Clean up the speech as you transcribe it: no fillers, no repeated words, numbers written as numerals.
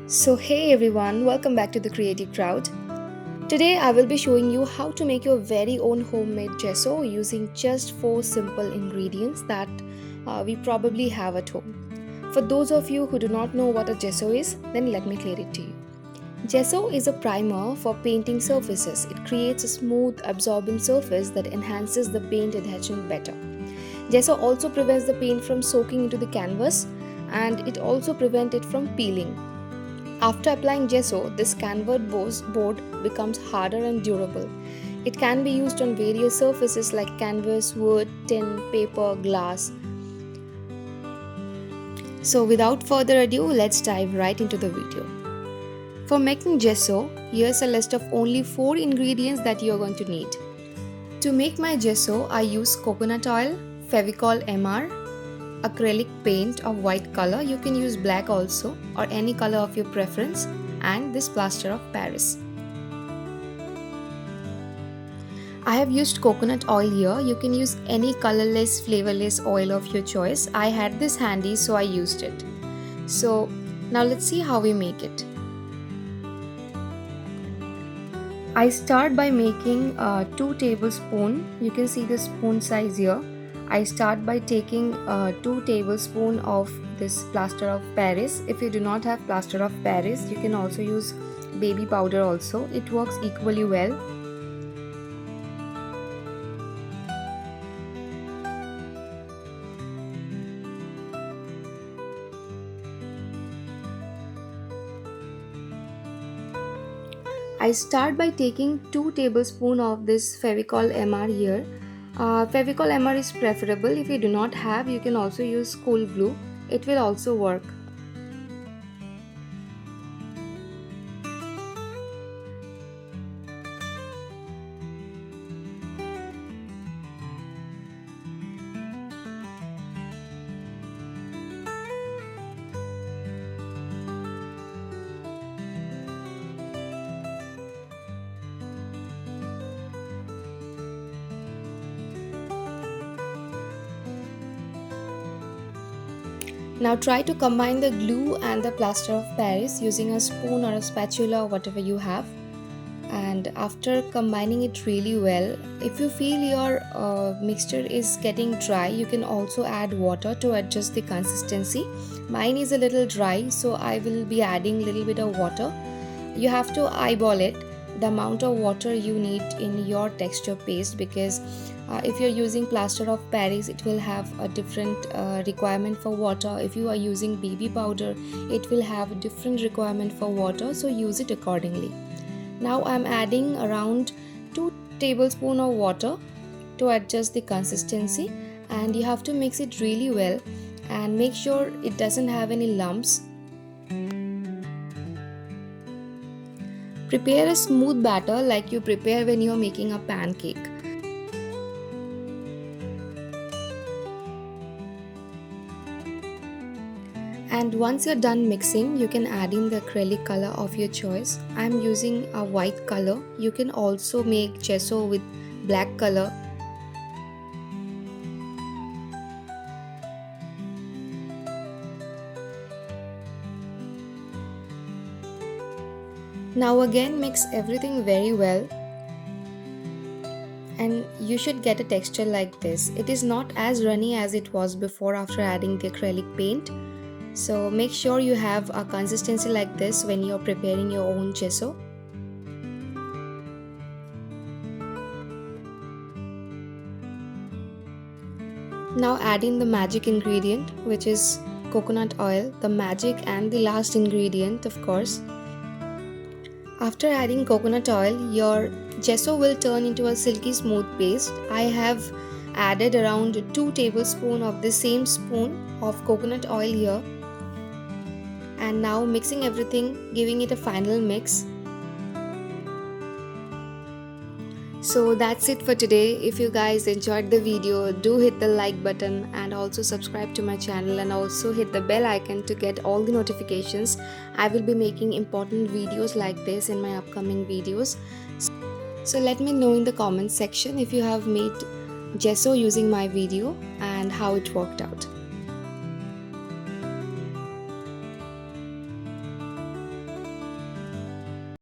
So hey everyone, welcome back to the Creative Crowd. Today I will be showing you how to make your very own homemade gesso using just 4 simple ingredients that we probably have at home. For those of you who do not know what a gesso is, then let me clear it to you. Gesso is a primer for painting surfaces. It creates a smooth, absorbent surface that enhances the paint adhesion better. Gesso also prevents the paint from soaking into the canvas, and it also prevents it from peeling. After applying gesso, this board becomes harder and durable. It can be used on various surfaces like canvas, wood, tin, paper, glass. So without further ado, let's dive right into the video. For making gesso, here's a list of only 4 ingredients that you are going to need. To make my gesso, I use coconut oil, Fevicol MR, acrylic paint of white color, you can use black also or any color of your preference, and this plaster of Paris. I have used coconut oil here. You can use any colorless, flavorless oil of your choice. I had this handy, so I used it. So now let's see how we make it. I start by making 2 tablespoons. You can see the spoon size here. I start by taking 2 tablespoons of this plaster of Paris. If you do not have plaster of Paris, you can also use baby powder also. It works equally well. I start by taking 2 tablespoons of this Fevicol MR here. Fevicol MR is preferable. If you do not have, you can also use school glue. It will also work. Now try to combine the glue and the plaster of Paris using a spoon or a spatula or whatever you have. And after combining it really well, if you feel your mixture is getting dry, you can also add water to adjust the consistency. Mine is a little dry, so I will be adding a little bit of water. You have to eyeball it, the amount of water you need in your texture paste, because if you're using plaster of Paris, it will have a different requirement for water. If you are using baby powder, it will have a different requirement for water, so use it accordingly. Now I'm adding around 2 tablespoons of water to adjust the consistency, and you have to mix it really well and make sure it doesn't have any lumps. Prepare a smooth batter like you prepare when you're making a pancake. And once you're done mixing, you can add in the acrylic color of your choice. I'm using a white color. You can also make gesso with black color. Now again mix everything very well, and you should get a texture like this. It is not as runny as it was before after adding the acrylic paint. So make sure you have a consistency like this when you're preparing your own gesso. Now add in the magic ingredient, which is coconut oil, the magic and the last ingredient, of course. After adding coconut oil, your gesso will turn into a silky smooth paste. I have added around 2 tablespoons of the same spoon of coconut oil here. And now mixing everything, giving it a final mix. So that's it for today. If you guys enjoyed the video, do hit the like button and also subscribe to my channel, and also hit the bell icon to get all the notifications. I will be making important videos like this in my upcoming videos. So let me know in the comments section if you have made gesso using my video and how it worked out.